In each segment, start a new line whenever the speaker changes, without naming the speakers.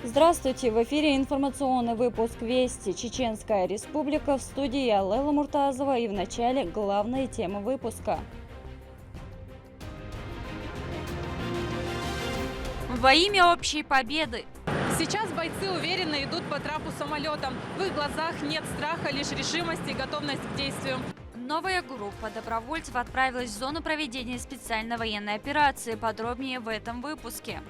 Здравствуйте! В эфире информационный выпуск «Вести. Чеченская Республика». В студии я, Лейла Муртазова, и в начале главные темы выпуска.
Во имя общей победы.
Сейчас бойцы уверенно идут по трапу самолетом. В их глазах нет страха, лишь решимость и готовность к действию.
Новая группа добровольцев отправилась в зону проведения специальной военной операции. Подробнее в этом выпуске.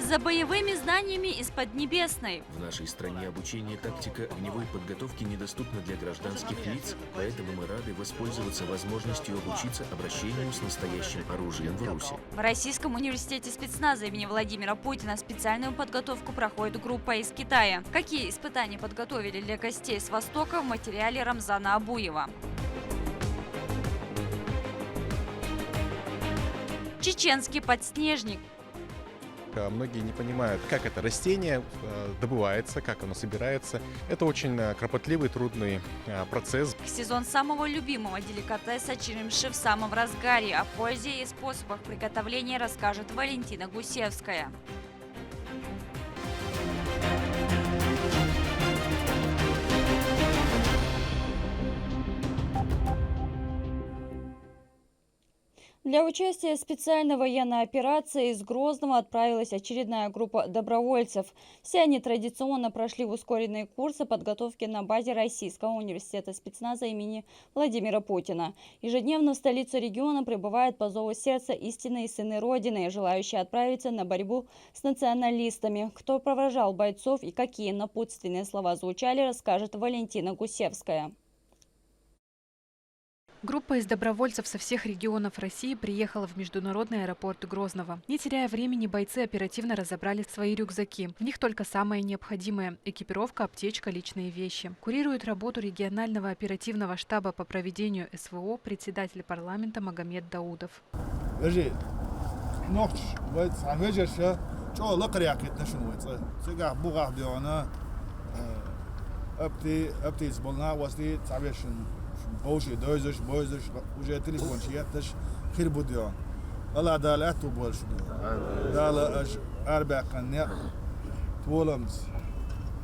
За боевыми знаниями из Поднебесной.
В нашей стране обучение тактика огневой подготовки недоступна для гражданских лиц, поэтому мы рады воспользоваться возможностью обучиться обращению с настоящим оружием в Руси.
В Российском университете спецназа имени Владимира Путина специальную подготовку проходит группа из Китая. Какие испытания подготовили для гостей с Востока в материале Рамзана Абуева. Чеченский подснежник.
Многие не понимают, как это растение добывается, как оно собирается. Это очень кропотливый, трудный процесс.
Сезон самого любимого деликатеса черемши в самом разгаре. О пользе и способах приготовления расскажет Валентина Гусевская.
Для участия в специальной военной операции из Грозного отправилась очередная группа добровольцев. Все они традиционно прошли ускоренные курсы подготовки на базе Российского университета спецназа имени Владимира Путина. Ежедневно в столицу региона прибывают по зову сердца истинные сыны Родины, желающие отправиться на борьбу с националистами. Кто провожал бойцов и какие напутственные слова звучали, расскажет Валентина Гусевская.
Группа из добровольцев со всех регионов России приехала в международный аэропорт Грозного. Не теряя времени, бойцы оперативно разобрали свои рюкзаки. В них только самое необходимое – экипировка, аптечка, личные вещи. Курирует работу регионального оперативного штаба по проведению СВО председатель парламента Магомед Даудов.
Boşu dözüş уже телефон чиятыш хир будё ала дал ату больше дал арбақан не طولمز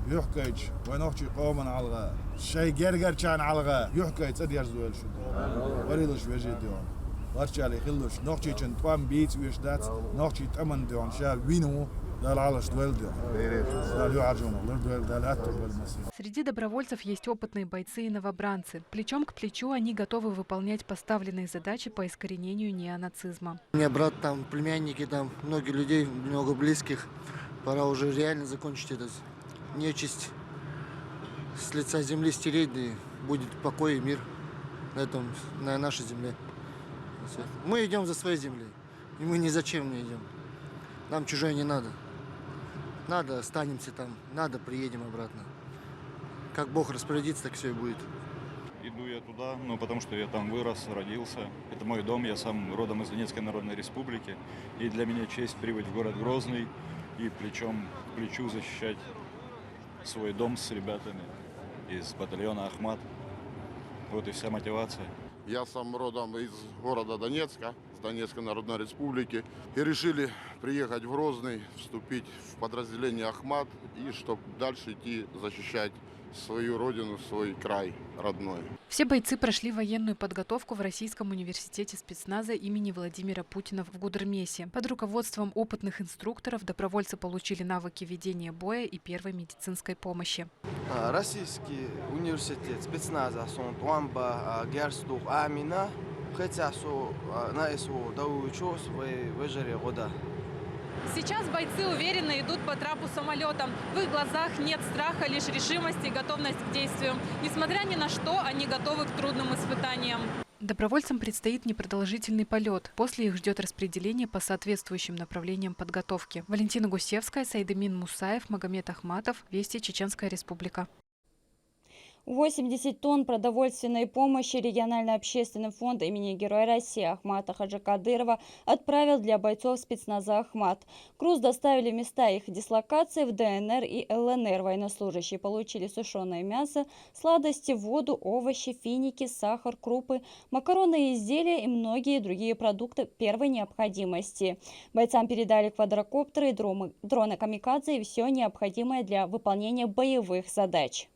يحكيش ونحكي قوما على شيء جرجر كان على يحكي تصدق زول شو وريلش وجه ديون وارش على خلوش نحكي كان طعم بيت ويش دات نحكي تمن ديون شاب وينو
Среди добровольцев есть опытные бойцы и новобранцы. Плечом к плечу они готовы выполнять поставленные задачи по искоренению неонацизма.
У меня брат там, племянники там, много людей, много близких. Пора уже реально закончить эту нечисть с лица земли стереть, и будет покой и мир на нашей земле. Мы идем за своей землей, и мы ни зачем не идем. Нам чужое не надо. Надо, останемся там, надо, приедем обратно. Как Бог распорядится, так все и будет.
Иду я туда, потому что я там вырос, родился. Это мой дом, я сам родом из Донецкой Народной Республики. И для меня честь прибыть в город Грозный и плечом к плечу защищать свой дом с ребятами из батальона «Ахмат». Вот и вся мотивация.
Я сам родом из города Донецка, с Донецкой Народной Республики. И решили приехать в Грозный, вступить в подразделение «Ахмат» и чтобы дальше идти защищать свою родину, свой край родной.
Все бойцы прошли военную подготовку в Российском университете спецназа имени Владимира Путина в Гудермесе. Под руководством опытных инструкторов добровольцы получили навыки ведения боя и первой медицинской помощи.
Российский университет спецназа Сонтуамба Герстух Амина хотя на СО доучу свои выжили года.
Сейчас бойцы уверенно идут по трапу самолетом. В их глазах нет страха, лишь решимость и готовность к действию. Несмотря ни на что, они готовы к трудным испытаниям.
Добровольцам предстоит непродолжительный полет. После их ждет распределение по соответствующим направлениям подготовки. Валентина Гусевская, Сайдемин Мусаев, Магомед Ахматов. Вести. Чеченская Республика.
80 тонн продовольственной помощи региональный общественный фонд имени Героя России Ахмата Хаджи Кадырова отправил для бойцов спецназа «Ахмат». Груз доставили в места их дислокации в ДНР и ЛНР. Военнослужащие получили сушеное мясо, сладости, воду, овощи, финики, сахар, крупы, макаронные изделия и многие другие продукты первой необходимости. Бойцам передали квадрокоптеры и дроны камикадзе и все необходимое для выполнения боевых задач.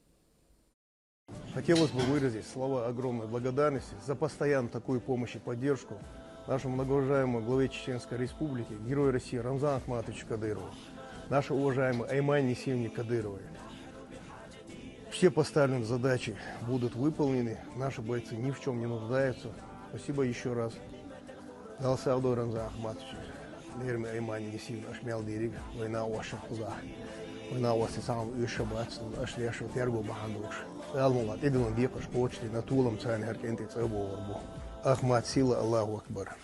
Хотелось бы выразить слова огромной благодарности за постоянно такую помощь и поддержку нашему многоуважаемому главе Чеченской Республики, Герою России Рамзану Ахматовичу Кадырову, нашей уважаемой Аймане Несимовне Кадыровой. Все поставленные задачи будут выполнены, наши бойцы ни в чем не нуждаются. Спасибо еще раз. Галсавдо Рамзан Ахматович, Нерми Аймане Несимовне Ашмял Дириг, война ваша хуза. Война вас и сам Ишабац, Ашляшу Тергу Бахандуш. Алмулат, Идун Дикаш, Почти, Натулам Цанхар Кентиц Абуарбу. Ахмат Сила, Аллаху Акбар.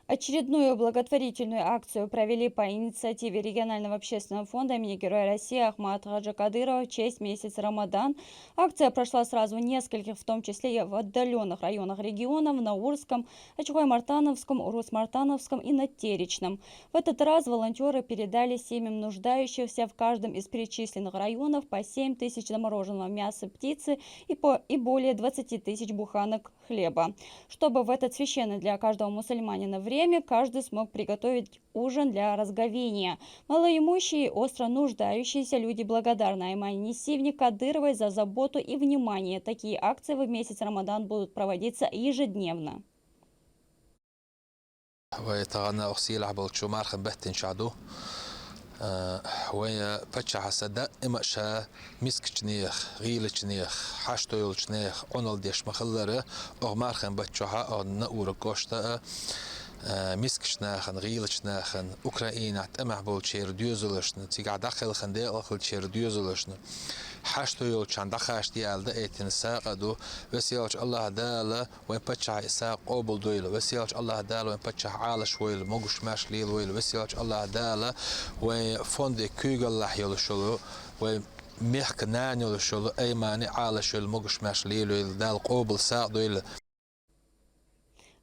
Очередную благотворительную акцию провели по инициативе регионального общественного фонда имени Героя России Ахмата Хаджи Кадырова в честь месяца Рамадан. Акция прошла сразу в нескольких, в том числе и в отдаленных районах региона, в Наурском, Ачхой-Мартановском, Урус-Мартановском и Натеричном. В этот раз волонтеры передали семьям нуждающихся в каждом из перечисленных районов по 7 тысяч замороженного мяса птицы и более 20 тысяч буханок хлеба. Чтобы в этот священный для каждого мусульманина время каждый смог приготовить ужин для разговения. Малоимущие и остро нуждающиеся люди благодарны Аймане Несимовне Кадыровой за заботу и внимание. Такие акции в месяц Рамадан будут проводиться ежедневно.
ويا فتح صدق إمشى مسك جنيخ غيل جنيخ حشتويل جنيخ أنال ديش مخلرة أغمار خن بتشها أو نقول قشطة مسك جناخن غيل جناخن أوكرانيا تأمح بولشير ديوزلشن تيجا داخل خندق داخل شير ديوزلشن حشتويل كان دخاش ديال دقيتين ساقدو وسيلش الله داله وين بتشع إساق قبل دويل وسيلش الله داله وين بتشع عالش ويل موجش ماش ليل ويل وسيلش الله داله وين فندق كوجل لحيل شلو وين ميحك نانيل شلو أي مانع عالش ويل موجش ماش ليل ويل دال قبل ساق دويل.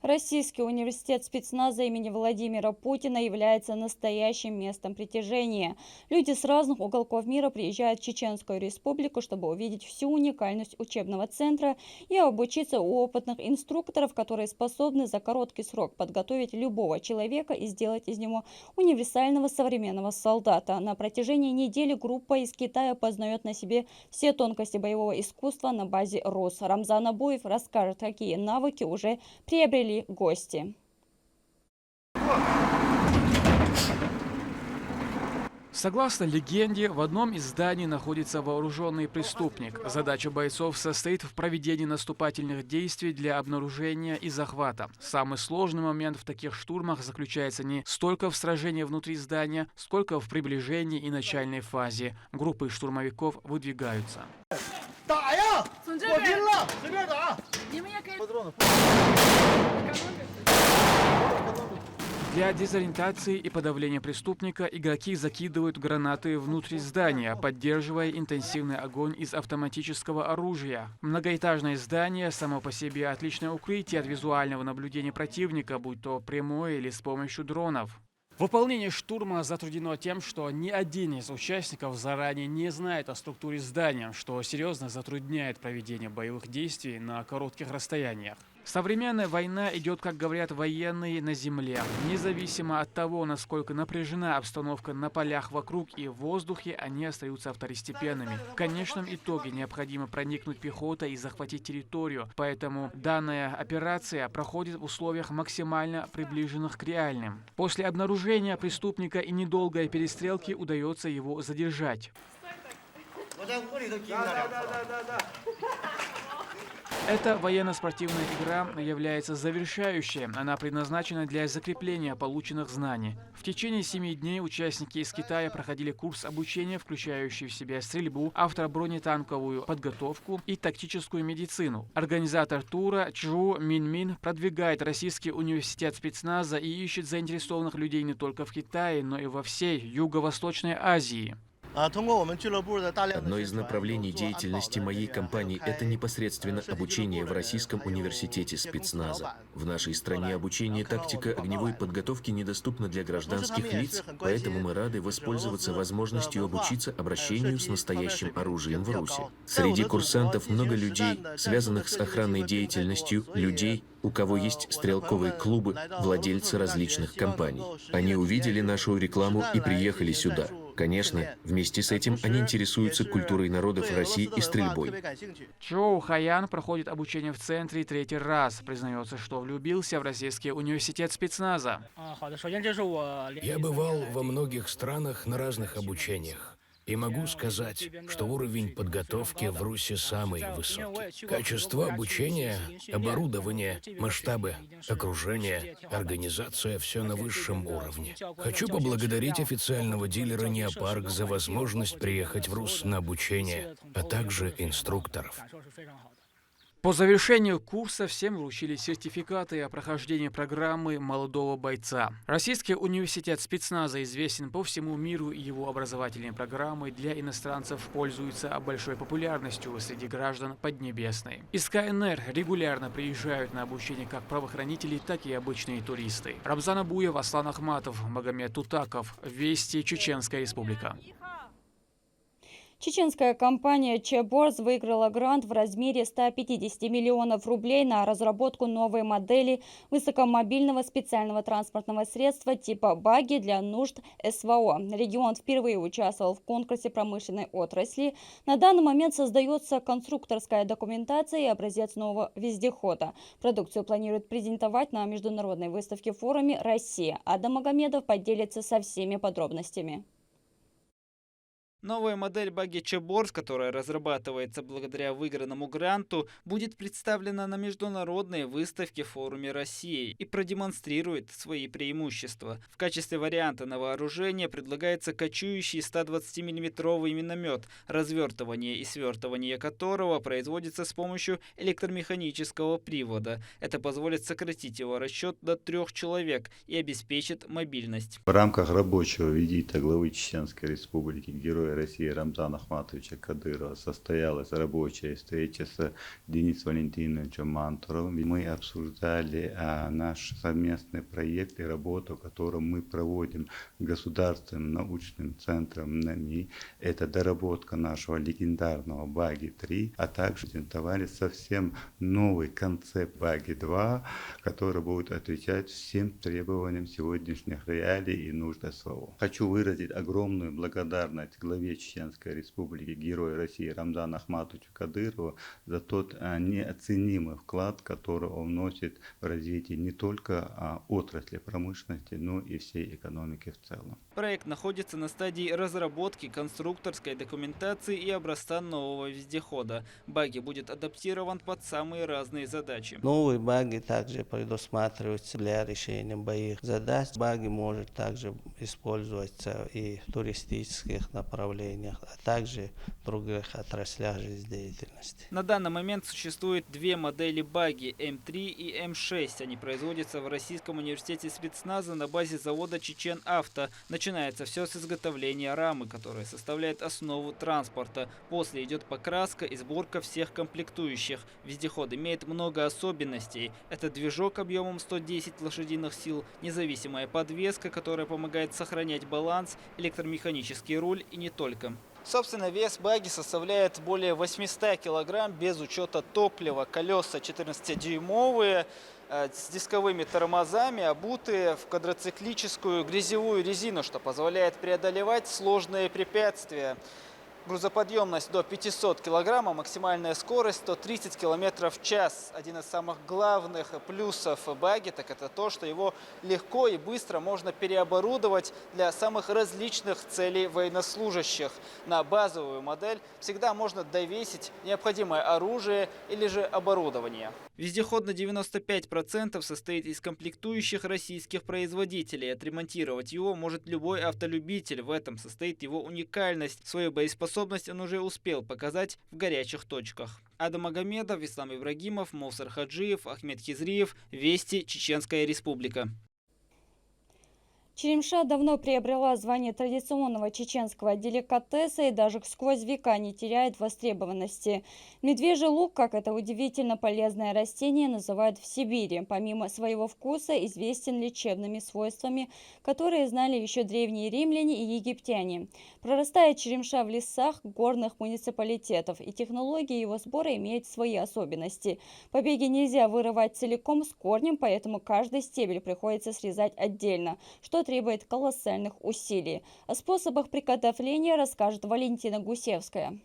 Российский университет спецназа имени Владимира Путина является настоящим местом притяжения. Люди с разных уголков мира приезжают в Чеченскую Республику, чтобы увидеть всю уникальность учебного центра и обучиться у опытных инструкторов, которые способны за короткий срок подготовить любого человека и сделать из него универсального современного солдата. На протяжении недели группа из Китая познает на себе все тонкости боевого искусства на базе РОС. Рамзан Абуев расскажет, какие навыки уже приобрели гости.
Согласно легенде, в одном из зданий находится вооруженный преступник. Задача бойцов состоит в проведении наступательных действий для обнаружения и захвата. Самый сложный момент в таких штурмах заключается не столько в сражении внутри здания, сколько в приближении и начальной фазе. Группы штурмовиков выдвигаются. Для дезориентации и подавления преступника игроки закидывают гранаты внутрь здания, поддерживая интенсивный огонь из автоматического оружия. Многоэтажное здание само по себе отличное укрытие от визуального наблюдения противника, будь то прямое или с помощью дронов. Выполнение штурма затруднено тем, что ни один из участников заранее не знает о структуре здания, что серьезно затрудняет проведение боевых действий на коротких расстояниях. Современная война идет, как говорят военные, на земле. Независимо от того, насколько напряжена обстановка на полях вокруг и в воздухе, они остаются второстепенными. В конечном итоге необходимо проникнуть пехотой и захватить территорию, поэтому данная операция проходит в условиях максимально приближенных к реальным. После обнаружения преступника и недолгой перестрелки удается его задержать. Эта военно-спортивная игра является завершающей. Она предназначена для закрепления полученных знаний. В течение 7 дней участники из Китая проходили курс обучения, включающий в себя стрельбу, автобронетанковую подготовку и тактическую медицину. Организатор тура Чжу Минмин продвигает Российский университет спецназа и ищет заинтересованных людей не только в Китае, но и во всей Юго-Восточной Азии.
Одно из направлений деятельности моей компании – это непосредственно обучение в Российском университете спецназа. В нашей стране обучение тактика огневой подготовки недоступно для гражданских лиц, поэтому мы рады воспользоваться возможностью обучиться обращению с настоящим оружием в Руси. Среди курсантов много людей, связанных с охранной деятельностью, людей, у кого есть стрелковые клубы, владельцы различных компаний. Они увидели нашу рекламу и приехали сюда. Конечно, вместе с этим они интересуются культурой народов России и стрельбой.
Чжоу Хаян проходит обучение в центре третий раз. Признается, что влюбился в Российский университет спецназа.
Я бывал во многих странах на разных обучениях. И могу сказать, что уровень подготовки в Руси самый высокий. Качество обучения, оборудование, масштабы, окружение, организация – все на высшем уровне. Хочу поблагодарить официального дилера «Неопарк» за возможность приехать в РУС на обучение, а также инструкторов.
По завершению курса всем вручили сертификаты о прохождении программы молодого бойца. Российский университет спецназа известен по всему миру, и его образовательные программы для иностранцев пользуются большой популярностью среди граждан Поднебесной. Из КНР регулярно приезжают на обучение как правоохранители, так и обычные туристы. Рамзан Абуев, Аслан Ахматов, Магомед Тутаков. Вести, Чеченская Республика.
Чеченская компания «Чеборз» выиграла грант в размере 150 миллионов рублей на разработку новой модели высокомобильного специального транспортного средства типа «Багги» для нужд СВО. Регион впервые участвовал в конкурсе промышленной отрасли. На данный момент создается конструкторская документация и образец нового вездехода. Продукцию планируют презентовать на международной выставке в форуме «Россия». Адам Магомедов поделится со всеми подробностями.
Новая модель багги Чеборз, которая разрабатывается благодаря выигранному гранту, будет представлена на международной выставке в форуме России и продемонстрирует свои преимущества. В качестве варианта на вооружение предлагается кочующий 120 мм миномет, развертывание и свертывание которого производится с помощью электромеханического привода. Это позволит сократить его расчет до 3 человек и обеспечит мобильность.
В рамках рабочего визита главы Чеченской Республики, героя России Рамзана Ахматовича Кадырова состоялась рабочая встреча с Денисом Валентиновичем Мантуровым. Мы обсуждали наш совместный проект и работу, которую мы проводим Государственным научным центром НАМИ. Это доработка нашего легендарного багги-3, а также презентовали совсем новый концепт багги-2, который будет отвечать всем требованиям сегодняшних реалий и нужд СВО. Хочу выразить огромную благодарность главе Чеченской Республики, герою России Рамзану Ахматовичу Кадырову за тот неоценимый вклад, который он вносит в развитие не только отрасли промышленности, но и всей экономики в целом.
Проект находится на стадии разработки конструкторской документации и образца нового вездехода. Багги будет адаптирован под самые разные задачи.
Новые багги также предусматриваются для решения боевых задач. Багги может также использоваться и в туристических направлениях, а также в других отраслях жизнедеятельности.
На данный момент существует две модели багги М3 и М6. Они производятся в Российском университете спецназа на базе завода «Чечен-Авто». Начинается все с изготовления рамы, которая составляет основу транспорта. После идет покраска и сборка всех комплектующих. Вездеход имеет много особенностей. Это движок объемом 110 лошадиных сил, независимая подвеска, которая помогает сохранять баланс, электромеханический руль и не только. Собственно, вес багги составляет более 800 килограмм без учета топлива. Колеса 14-дюймовые с дисковыми тормозами, обутые в квадроциклическую грязевую резину, что позволяет преодолевать сложные препятствия. Грузоподъемность до 500 килограмм, максимальная скорость 130 километров в час. Один из самых главных плюсов багги, так это то, что его легко и быстро можно переоборудовать для самых различных целей военнослужащих. На базовую модель всегда можно довесить необходимое оружие или же оборудование. Вездеход на 95% состоит из комплектующих российских производителей. Отремонтировать его может любой автолюбитель. В этом состоит его уникальность. Свою боеспособность он уже успел показать в горячих точках. Адам Магомедов, Ислам Ибрагимов, Мовсар Хаджиев, Ахмед Хизриев. Вести, Чеченская Республика.
Черемша давно приобрела звание традиционного чеченского деликатеса и даже сквозь века не теряет востребованности. Медвежий лук, как это удивительно полезное растение, называют в Сибири. Помимо своего вкуса, известен лечебными свойствами, которые знали еще древние римляне и египтяне. Прорастает черемша в лесах горных муниципалитетов, и технологии его сбора имеют свои особенности. Побеги нельзя вырывать целиком с корнем, поэтому каждый стебель приходится срезать отдельно, что требует колоссальных усилий. О способах приготовления расскажет Валентина Гусевская.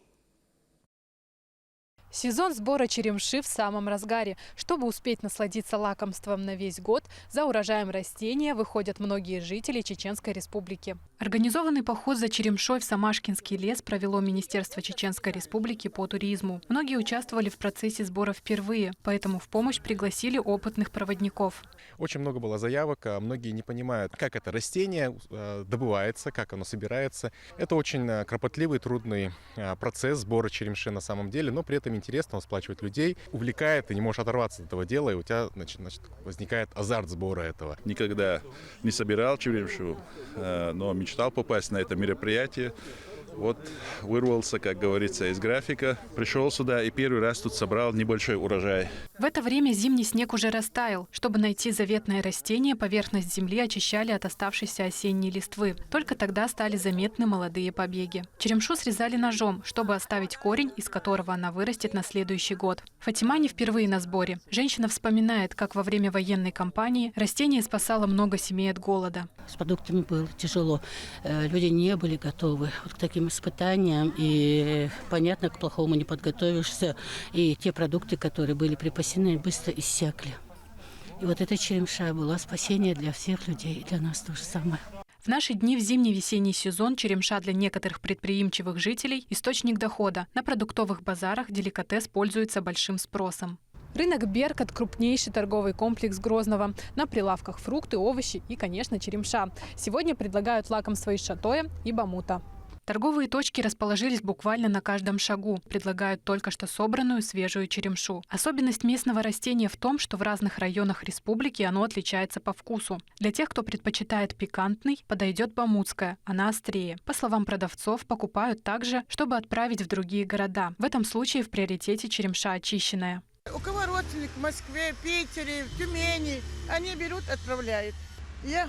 Сезон сбора черемши в самом разгаре. Чтобы успеть насладиться лакомством на весь год, за урожаем растения выходят многие жители Чеченской Республики. Организованный поход за черемшой в Самашкинский лес провело Министерство Чеченской Республики по туризму. Многие участвовали в процессе сбора впервые, поэтому в помощь пригласили опытных проводников.
Очень много было заявок, многие не понимают, как это растение добывается, как оно собирается. Это очень кропотливый, трудный процесс сбора черемши на самом деле, но при этом интересно, он сплачивает людей, увлекает, ты не можешь оторваться от этого дела, и у тебя значит, возникает азарт сбора этого.
Никогда не собирал черемшу, но мечтал попасть на это мероприятие. Вот вырвался, как говорится, из графика, пришел сюда и первый раз тут собрал небольшой урожай.
В это время зимний снег уже растаял. Чтобы найти заветное растение, поверхность земли очищали от оставшейся осенней листвы. Только тогда стали заметны молодые побеги. Черемшу срезали ножом, чтобы оставить корень, из которого она вырастет на следующий год. Фатима не впервые на сборе. Женщина вспоминает, как во время военной кампании растение спасало много семей от голода.
С продуктами было тяжело. Люди не были готовы к таким испытаниям. И понятно, к плохому не подготовишься. И те продукты, которые были припасены, быстро иссякли. И вот эта черемша была спасение для всех людей, и для нас то же самое.
В наши дни в зимний-весенний сезон черемша для некоторых предприимчивых жителей – источник дохода. На продуктовых базарах деликатес пользуется большим спросом. Рынок «Беркат» – крупнейший торговый комплекс Грозного. На прилавках фрукты, овощи и, конечно, черемша. Сегодня предлагают лакомства из шатоя и бамута. Торговые точки расположились буквально на каждом шагу. Предлагают только что собранную свежую черемшу. Особенность местного растения в том, что в разных районах республики оно отличается по вкусу. Для тех, кто предпочитает пикантный, подойдет бамутская, она острее. По словам продавцов, покупают также, чтобы отправить в другие города. В этом случае в приоритете черемша очищенная.
У кого родственник в Москве, Питере, в Тюмени, они берут, отправляют. Я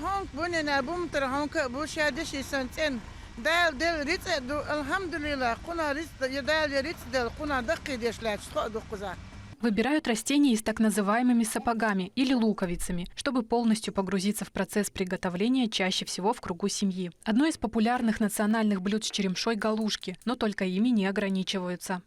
Выбирают растения с так называемыми сапогами или луковицами, чтобы полностью погрузиться в процесс приготовления, чаще всего в кругу семьи. Одно из популярных национальных блюд с черемшой – галушки, но только ими не ограничиваются.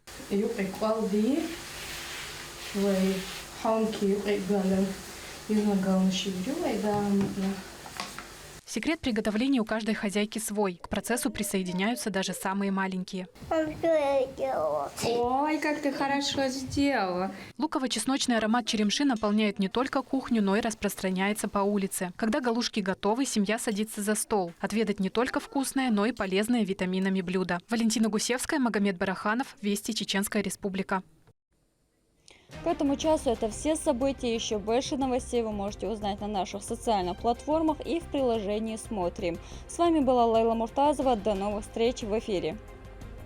Секрет приготовления у каждой хозяйки свой. К процессу присоединяются даже самые маленькие.
Ой, как ты хорошо сделала.
Луково-чесночный аромат черемши наполняет не только кухню, но и распространяется по улице. Когда галушки готовы, семья садится за стол. Отведать не только вкусное, но и полезное витаминами блюдо. Валентина Гусевская, Магомед Бараханов, Вести, Чеченская Республика.
К этому часу это все события. Еще больше новостей вы можете узнать на наших социальных платформах и в приложении «Смотрим». С вами была Лейла Муртазова. До новых встреч в эфире.